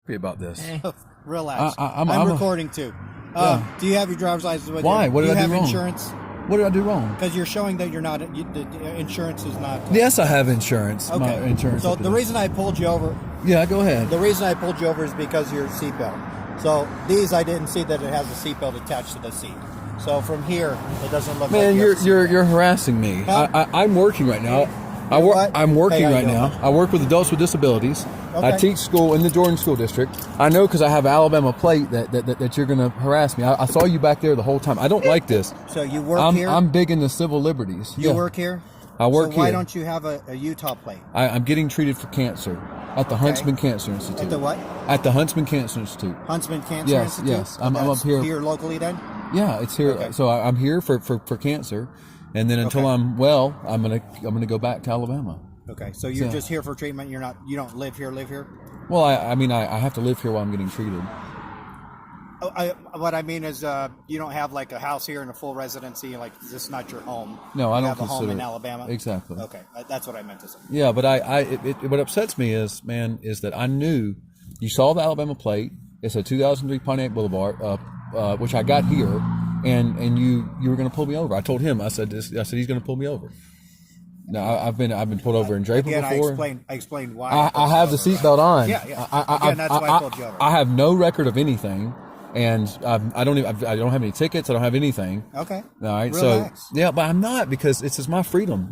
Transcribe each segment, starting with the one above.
About this. Relax. I'm recording too. Yeah. Do you have your driver's license with Why? you? What did I do have wrong? Insurance? What did I do wrong? Because you're showing that you're not. The insurance is not. Yes, I have insurance. Okay. My insurance. So the reason I pulled you over. Yeah, go ahead. The reason I pulled you over is because of your seatbelt. So these, I didn't see that it has a seatbelt attached to the seat. So from here, it doesn't look. Man, like you're harassing me. Huh? I'm working right now. I'm working right now. I work with adults with disabilities. Okay. I teach school in the Jordan School District. I know because I have an Alabama plate that you're going to harass me. I saw you back there the whole time. I don't like this. So you work here? I'm big into civil liberties. You work here? I work here. Why don't you have a Utah plate? I'm getting treated for cancer at the Huntsman Cancer Institute. At the what? At the Huntsman Cancer Institute. Huntsman Cancer Institute? Yes. I'm up here. Here locally then? Yeah, it's here. Okay. So I'm here for cancer, and then until I'm well, I'm gonna go back to Alabama. Okay, so you're just here for treatment. You don't live here. Well, I mean, I have to live here while I'm getting treated. What I mean is, you don't have like a house here and a full residency. Like this is not your home. No, I don't have a home in consider Alabama. Exactly. Okay, that's what I meant to say. Yeah, but what upsets me is that I knew you saw the Alabama plate. It's a 2003 Pontiac Boulevard, which I got here, and you were going to pull me over. I told him. I said he's going to pull me over. Now I've been pulled over in Draper before. I explained why. I have the seatbelt on. Yeah. Again, that's why I pulled you over. I have no record of anything, and I don't have any tickets. I don't have anything. Okay. All right. Relax. So yeah, but I'm not, because it's just my freedom.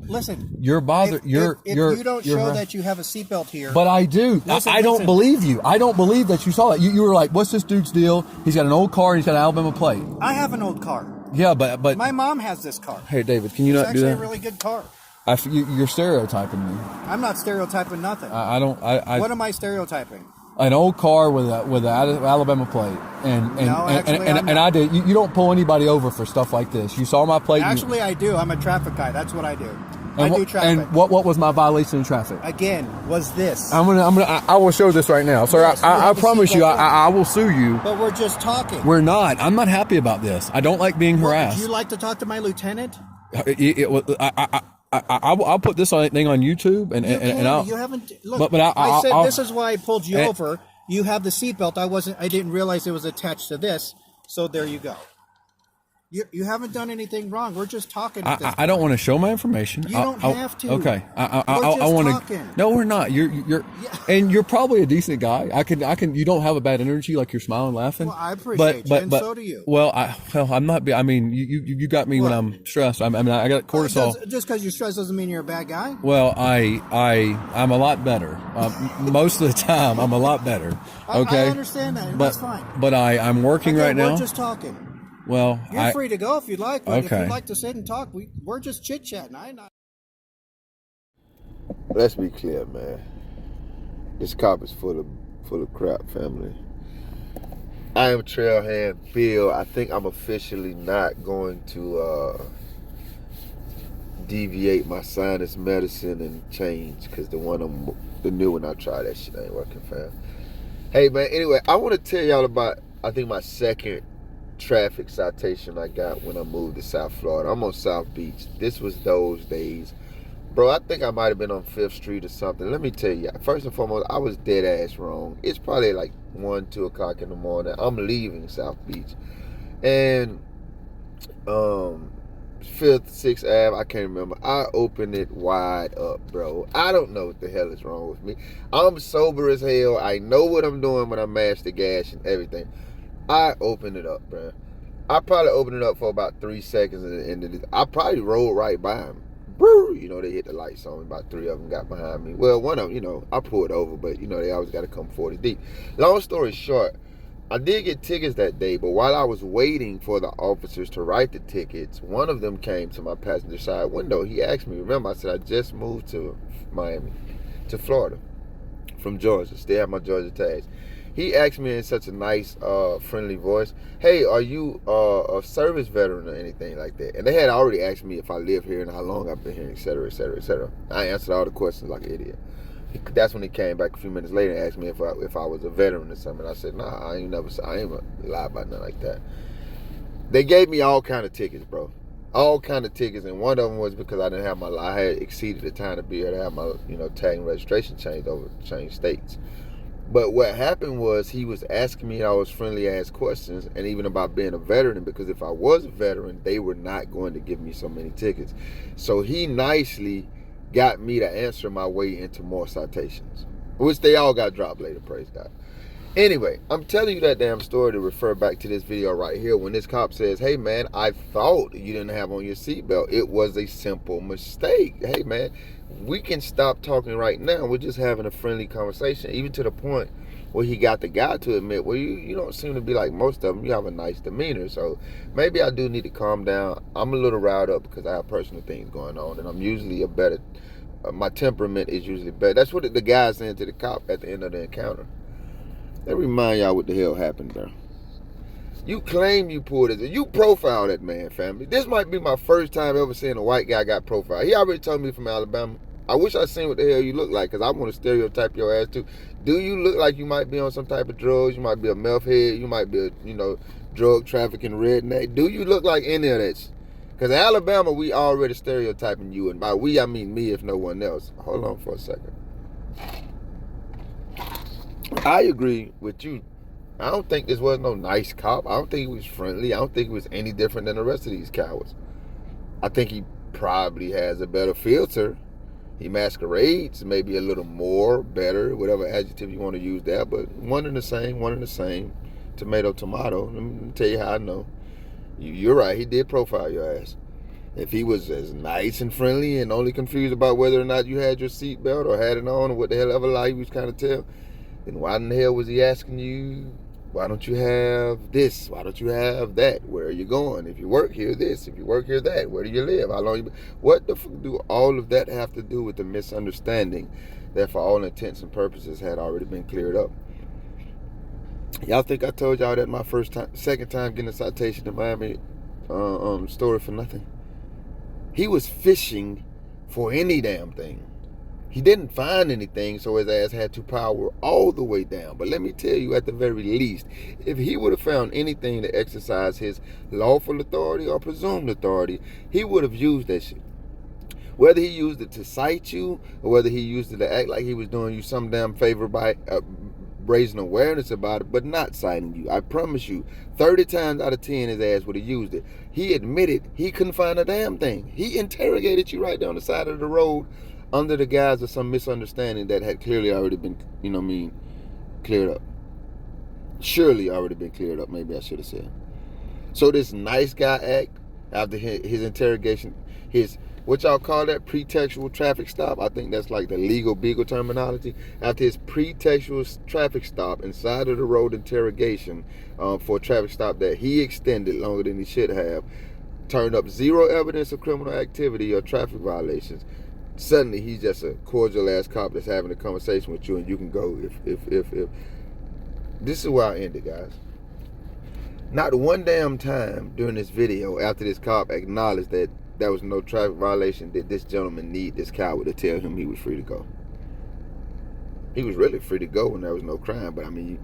Listen. You're bothered. If you don't show that you have a seatbelt here. But I do. I don't believe you. I don't believe that you saw that. You were like, "What's this dude's deal? He's got an old car. He's got an Alabama plate." I have an old car. Yeah, but my mom has this car. Hey, David, can you not do that? It's actually a really good car. You're stereotyping me. I'm not stereotyping nothing. I don't. What am I stereotyping? An old car with an Alabama plate, and I did. You don't pull anybody over for stuff like this. You saw my plate. Actually, I do. I'm a traffic guy. That's what I do. I do traffic. And what was my violation of traffic? Again, was this? I will show this right now, sir. Yes, I promise you, I will sue you. But we're just talking. We're not. I'm not happy about this. I don't like being harassed. Would you like to talk to my lieutenant? I'll put this thing on YouTube, and you haven't. Look, I said this is why I pulled you over. You have the seatbelt. I didn't realize it was attached to this. So there you go. You haven't done anything wrong. We're just talking. I don't want to show my information. You don't have to. Okay. I want to. No, we're not. And you're probably a decent guy. I can. You don't have a bad energy. Like you're smiling, laughing. Well, I appreciate you, and so do you. Well, I'm not. I mean, you got me when I'm stressed. I got cortisol. Just because you're stressed doesn't mean you're a bad guy. Well, I'm a lot better. Most of the time, I'm a lot better. Okay. I understand that. That's fine. But I'm working right now. We're just talking. Well, you're free to go if you'd like, but okay. If you'd like to sit and talk, we're just chit-chatting. Let's be clear, man. This cop is full of crap, family. I am Trailhand Bill. I think I'm officially not going to deviate my sinus medicine and change, because the new one I tried, that shit ain't working, fam. Hey, man, anyway, I want to tell y'all about, I think, my second traffic citation I got when I moved to South Florida. I'm on South Beach. This was those days. Bro, I think I might have been on 5th Street or something. Let me tell you, first and foremost, I was dead ass wrong. It's probably like 1, 2 o'clock in the morning. I'm leaving South Beach. And 5th, 6th Ave, I can't remember. I opened it wide up, bro. I don't know what the hell is wrong with me. I'm sober as hell. I know what I'm doing when I mash the gas and everything. I opened it up, bro. I probably opened it up for about 3 seconds, and I probably rolled right by him. You know, they hit the lights on. About 3 of them got behind me. Well, one of them, I pulled over, but, they always got to come 40 deep. Long story short, I did get tickets that day, but while I was waiting for the officers to write the tickets, one of them came to my passenger side window. He asked me, remember, I said I just moved to Florida from Georgia. Still have my Georgia tags. He asked me in such a nice, friendly voice, hey, are you a service veteran or anything like that? And they had already asked me if I live here and how long I've been here, et cetera, et cetera, et cetera. I answered all the questions like an idiot. That's when he came back a few minutes later and asked me if I was a veteran or something. I said, nah, I ain't lie about nothing like that. They gave me all kind of tickets, bro. All kind of tickets, and one of them was because I had exceeded the time to be here to have my, tag and registration changed states. But what happened was he was asking me all those friendly ass questions, and even about being a veteran, because if I was a veteran, they were not going to give me so many tickets. So he nicely got me to answer my way into more citations, which they all got dropped later, praise God. Anyway, I'm telling you that damn story to refer back to this video right here when this cop says, hey man, I thought you didn't have on your seatbelt. It was a simple mistake. Hey man, we can stop talking right now. We're just having a friendly conversation, even to the point where he got the guy to admit, well, you don't seem to be like most of them. You have a nice demeanor, so maybe I do need to calm down. I'm a little riled up because I have personal things going on, and I'm usually my temperament is usually better. That's what the guy saying to the cop at the end of the encounter. Let me remind y'all what the hell happened, bro. You claim you pulled it. You profiled that man, family. This might be my first time ever seeing a white guy got profiled. He already told me from Alabama. I wish I seen what the hell you look like, because I want to stereotype your ass too. Do you look like you might be on some type of drugs? You might be a meth head. You might be a, drug trafficking redneck. Do you look like any of that? Because in Alabama, we already stereotyping you. And by we, I mean me, if no one else. Hold on for a second. I agree with you. I don't think this was no nice cop. I don't think he was friendly. I don't think he was any different than the rest of these cowards. I think he probably has a better filter. He masquerades maybe a little more, better, whatever adjective you want to use there, but one and the same. Tomato, tomato. Let me tell you how I know. You're right, he did profile your ass. If he was as nice and friendly and only confused about whether or not you had your seatbelt or had it on or what the hell ever lie he was trying to tell, then why in the hell was he asking you, why don't you have this? Why don't you have that? Where are you going? If you work here, this. If you work here, that. Where do you live? How long you... What the fuck do all of that have to do with the misunderstanding that for all intents and purposes had already been cleared up? Y'all think I told y'all that my second time getting a citation in Miami story for nothing? He was fishing for any damn thing. He didn't find anything, so his ass had to power all the way down. But let me tell you, at the very least, if he would have found anything to exercise his lawful authority or presumed authority, he would have used that shit. Whether he used it to cite you, or whether he used it to act like he was doing you some damn favor by raising awareness about it, but not citing you. I promise you, 30 times out of 10, his ass would have used it. He admitted he couldn't find a damn thing. He interrogated you right down the side of the road, under the guise of some misunderstanding that had clearly already been, cleared up. Surely already been cleared up, maybe I should have said. So this nice guy act, after his interrogation, what y'all call that, pretextual traffic stop? I think that's like the legal beagle terminology. After his pretextual traffic stop inside of the road interrogation for a traffic stop that he extended longer than he should have, turned up zero evidence of criminal activity or traffic violations, suddenly he's just a cordial ass cop that's having a conversation with you, and you can go if this is where I end it, guys. Not one damn time during this video after this cop acknowledged that there was no traffic violation did this gentleman need this coward to tell him he was free to go. He was really free to go when there was no crime, but I mean,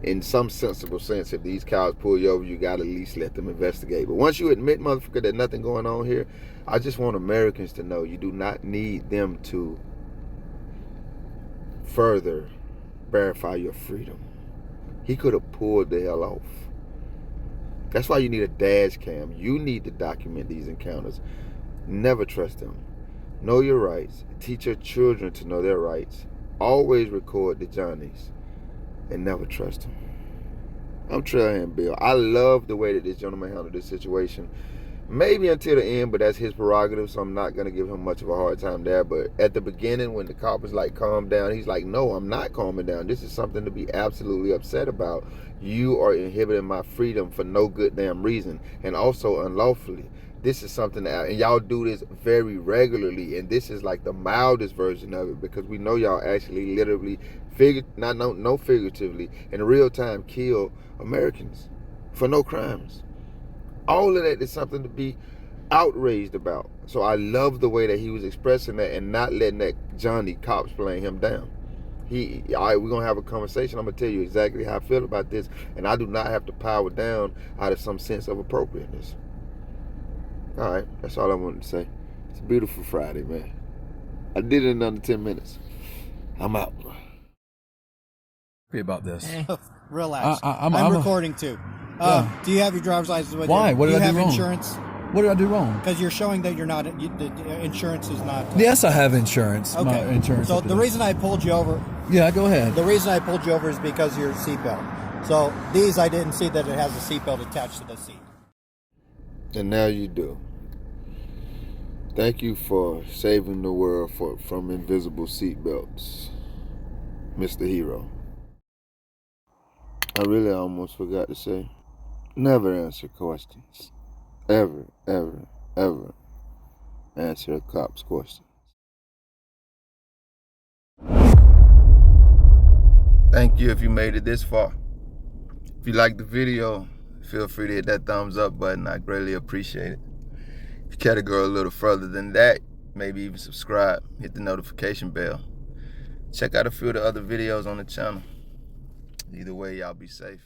in some sensible sense, if these cows pull you over, you gotta at least let them investigate. But once you admit, motherfucker, there's nothing going on here, I just want Americans to know you do not need them to further verify your freedom. He could have pulled the hell off. That's why you need a dash cam. You need to document these encounters. Never trust them. Know your rights. Teach your children to know their rights. Always record the Johnnies. And never trust them. I'm Trailhand Bill. I love the way that this gentleman handled this situation. Maybe until the end, but that's his prerogative, so I'm not going to give him much of a hard time there. But at the beginning, when the cop was like, calm down, he's like, no, I'm not calming down. This is something to be absolutely upset about. You are inhibiting my freedom for no good damn reason, and also unlawfully. This is something that, and y'all do this very regularly, and this is like the mildest version of it, because we know y'all actually literally, figuratively, in real time kill Americans for no crimes. All of that is something to be outraged about. So I love the way that he was expressing that and not letting that Johnny cops playing him down. All right, we're going to have a conversation. I'm going to tell you exactly how I feel about this, and I do not have to power down out of some sense of appropriateness. All right, that's all I wanted to say. It's a beautiful Friday, man. I did it in under 10 minutes. I'm out. about this. Relax. I'm I'm recording too. Yeah. Do you have your driver's license with Why? you? What did do I you do have wrong? insurance? What did I do wrong? Because you're showing that you're not. The insurance is not. Yes, I have insurance. Okay. My insurance. So the reason I pulled you over. Yeah, go ahead. The reason I pulled you over is because of your seatbelt. So these, I didn't see that it has a seatbelt attached to the seat. And now you do. Thank you for saving the world from invisible seatbelts, Mr. Hero. I really almost forgot to say, never answer questions. Ever, ever, ever answer a cop's question. Thank you if you made it this far. If you liked the video, feel free to hit that thumbs up button. I greatly appreciate it. If you care to go a little further than that, maybe even subscribe, hit the notification bell. Check out a few of the other videos on the channel. Either way, y'all be safe.